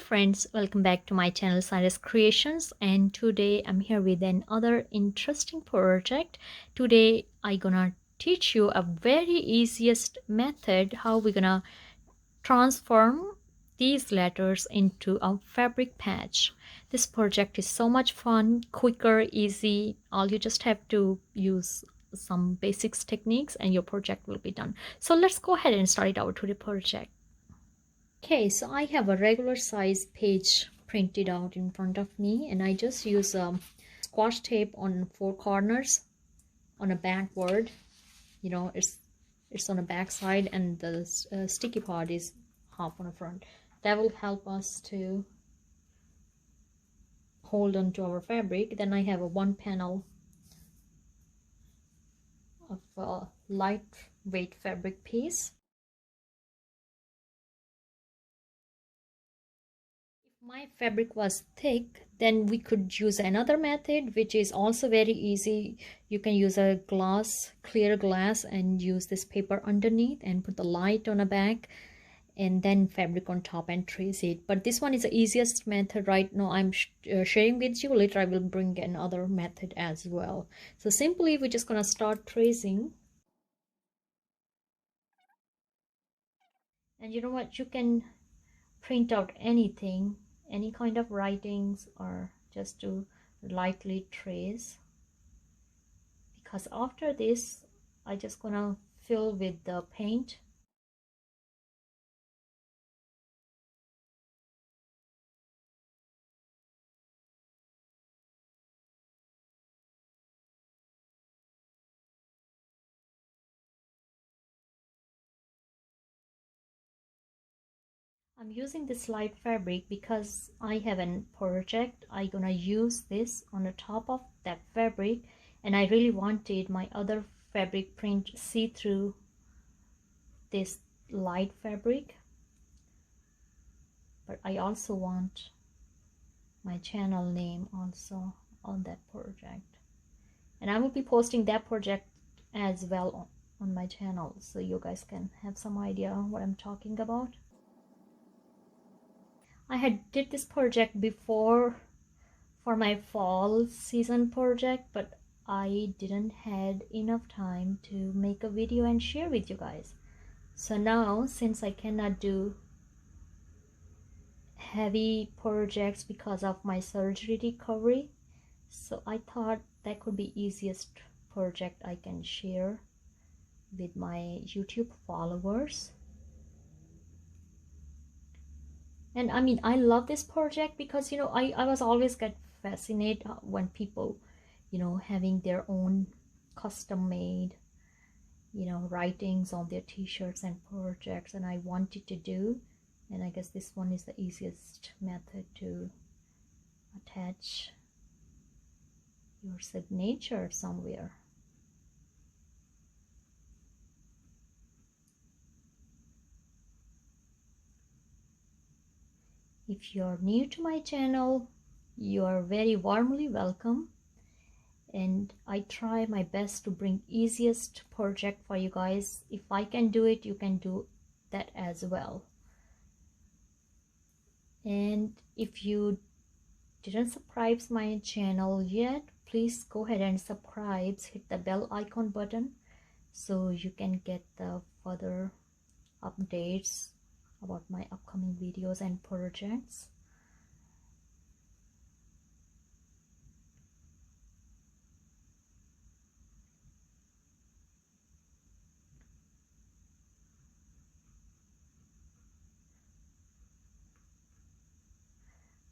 friends, welcome back to my channel Cyrus Creations, and today I'm here with another interesting project. Today I gonna teach you a very easiest method how we're gonna transform these letters into a fabric patch. This project is so much fun, quicker, easy. All you just have to use some basics techniques and your project will be done. So let's go ahead and start our today project. Okay, so I have a regular size page printed out in front of me, and I just use squash tape on four corners on a backboard. You know, it's on the back side, and the sticky part is half on the front. That will help us to hold on to our fabric. Then I have a one panel of a lightweight fabric piece. My fabric was thick, then we could use another method which is also very easy. You can use a clear glass, and use this paper underneath and put the light on the back and then fabric on top and trace it. But this one is the easiest method right now. I'm sharing with you. Later I will bring another method as well. So simply we're just gonna start tracing. And you know what, you can print out anything, any kind of writings, or just to lightly trace, because after this I just gonna fill with the paint. I'm using this light fabric because I have a project. I gonna use this on the top of that fabric, and I really wanted my other fabric print see through this light fabric, but I also want my channel name also on that project, and I will be posting that project as well on my channel, so you guys can have some idea what I'm talking about. I had did this project before for my fall season project, but I didn't had enough time to make a video and share with you guys. So now, since I cannot do heavy projects because of my surgery recovery, so I thought that could be easiest project I can share with my YouTube followers. And I mean, I love this project because, you know, I was always get fascinated when people, you know, having their own custom made, you know, writings on their t-shirts and projects, and I wanted to do, and I guess this one is the easiest method to attach your signature somewhere. If you're new to my channel, you are very warmly welcome, and I try my best to bring easiest project for you guys. If I can do it, you can do that as well. And if you didn't subscribe my channel yet, please go ahead and subscribe, hit the bell icon button so you can get the further updates about my upcoming videos and projects.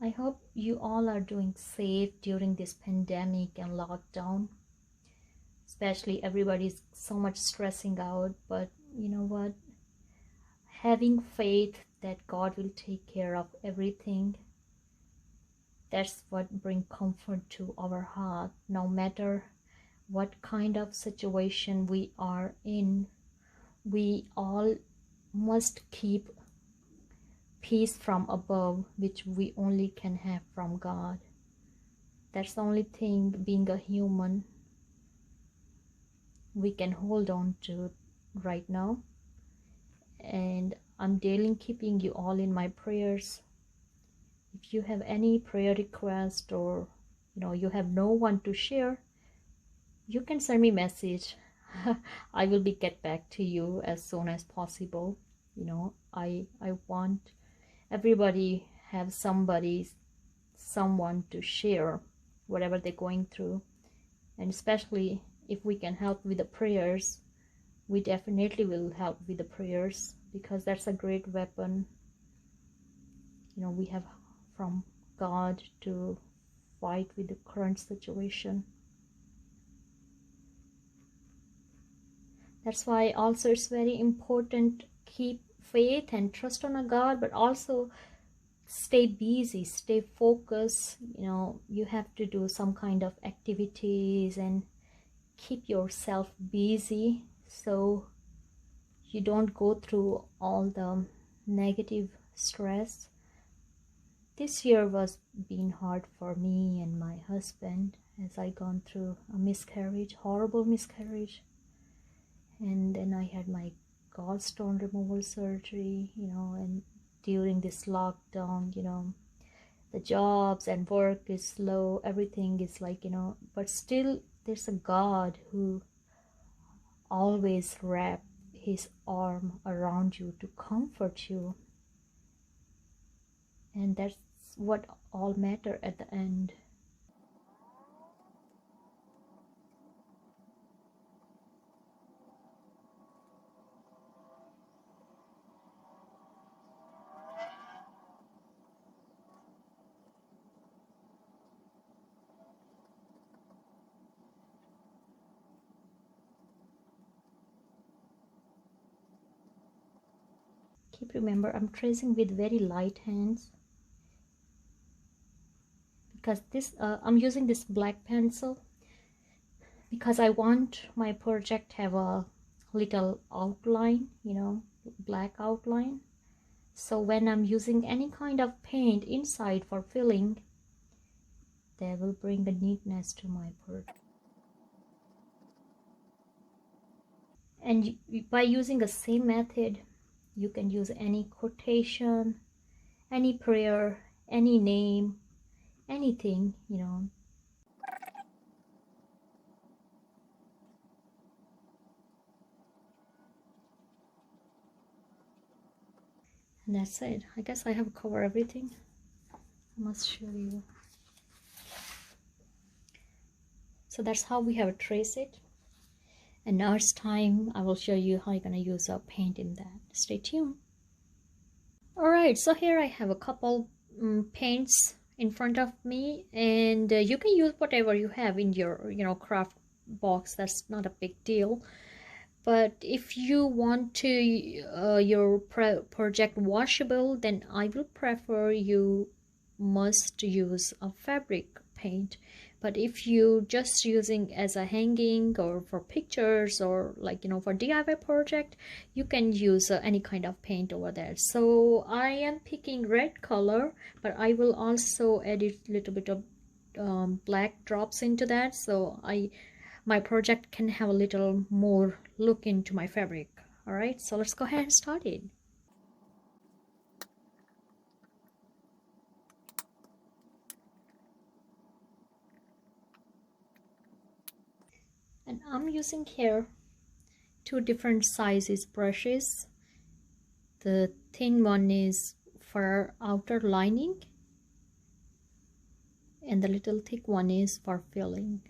I hope you all are doing safe during this pandemic and lockdown. Especially everybody's so much stressing out, but you know what? Having faith that God will take care of everything, that's what brings comfort to our heart. No matter what kind of situation we are in, we all must keep peace from above, which we only can have from God. That's the only thing, being a human, we can hold on to right now. And I'm daily keeping you all in my prayers. if you have any prayer request, or you have no one to share, you can send me message. I will get back to you as soon as possible. I want everybody have someone to share whatever they're going through, and especially if we can help with the prayers, we definitely will help with the prayers, because that's a great weapon we have from God to fight with the current situation. That's why also it's very important, keep faith and trust on a God, but also stay busy, stay focused. You have to do some kind of activities and keep yourself busy, so you don't go through all the negative stress. This year was being hard for me and my husband, as I gone through a miscarriage, horrible miscarriage, and then I had my gallstone removal surgery, and during this lockdown, the jobs and work is slow, everything is like, but still there's a God who always wrap his arm around you to comfort you, and that's what all matter at the end. Keep remember, I'm tracing with very light hands, because this I'm using this black pencil because I want my project have a little outline, black outline. So when I'm using any kind of paint inside for filling, they will bring the neatness to my project. And by using the same method, you can use any quotation, any prayer, any name, anything, And that's it. I guess I have covered everything. I must show you. So that's how we have traced it. And now it's time I will show you how you're going to use a paint in that. Stay tuned. Alright, so here I have a couple paints in front of me, and you can use whatever you have in your craft box. That's not a big deal. But if you want to your project washable, then I will prefer you must use a fabric paint. But if you just using as a hanging or for pictures, or like for DIY project, you can use any kind of paint over there. So I am picking red color, but I will also add a little bit of black drops into that, so my project can have a little more look into my fabric. All right, so let's go ahead and start it. And I'm using here two different sizes brushes. The thin one is for outer lining, and the little thick one is for filling.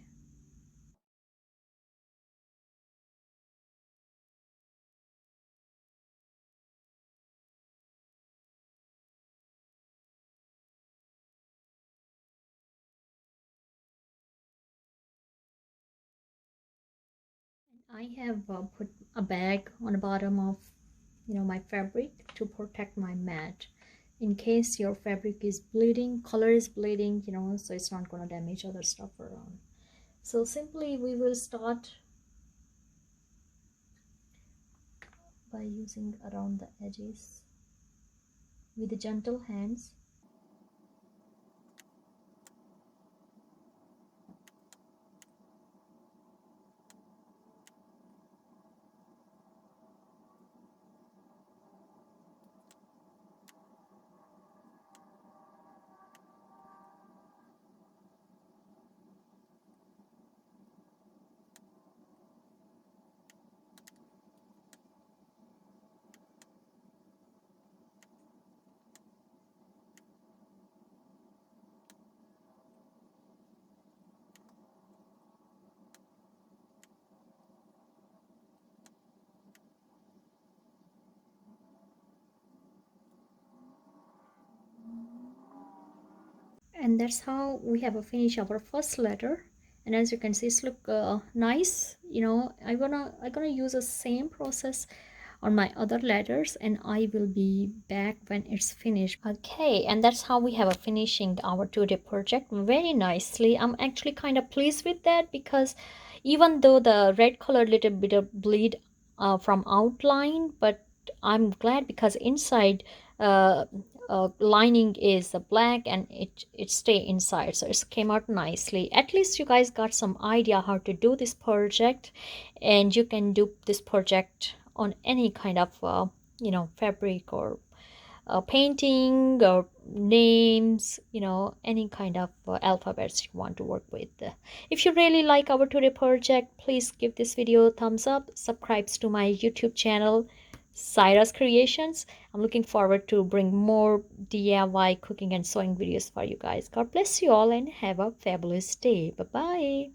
I have put a bag on the bottom of my fabric to protect my mat, in case your fabric is bleeding, color is bleeding, so it's not going to damage other stuff around. So simply we will start by using around the edges with gentle hands. And that's how we have finished our first letter. And as you can see, it's look nice. You know, I'm gonna use the same process on my other letters, and I will be back when it's finished. Okay, and that's how we have a finishing our today project very nicely. I'm actually kind of pleased with that, because even though the red color little bit of bleed from outline, but I'm glad because inside uh, lining is black, and it stay inside, so it came out nicely. At least you guys got some idea how to do this project, and you can do this project on any kind of fabric, or painting, or names, any kind of alphabets you want to work with. If you really like our today project, please give this video a thumbs up, subscribe to my YouTube channel, Cyrus Creations. I'm looking forward to bring more DIY cooking and sewing videos for you guys. God bless you all and have a fabulous day. Bye bye.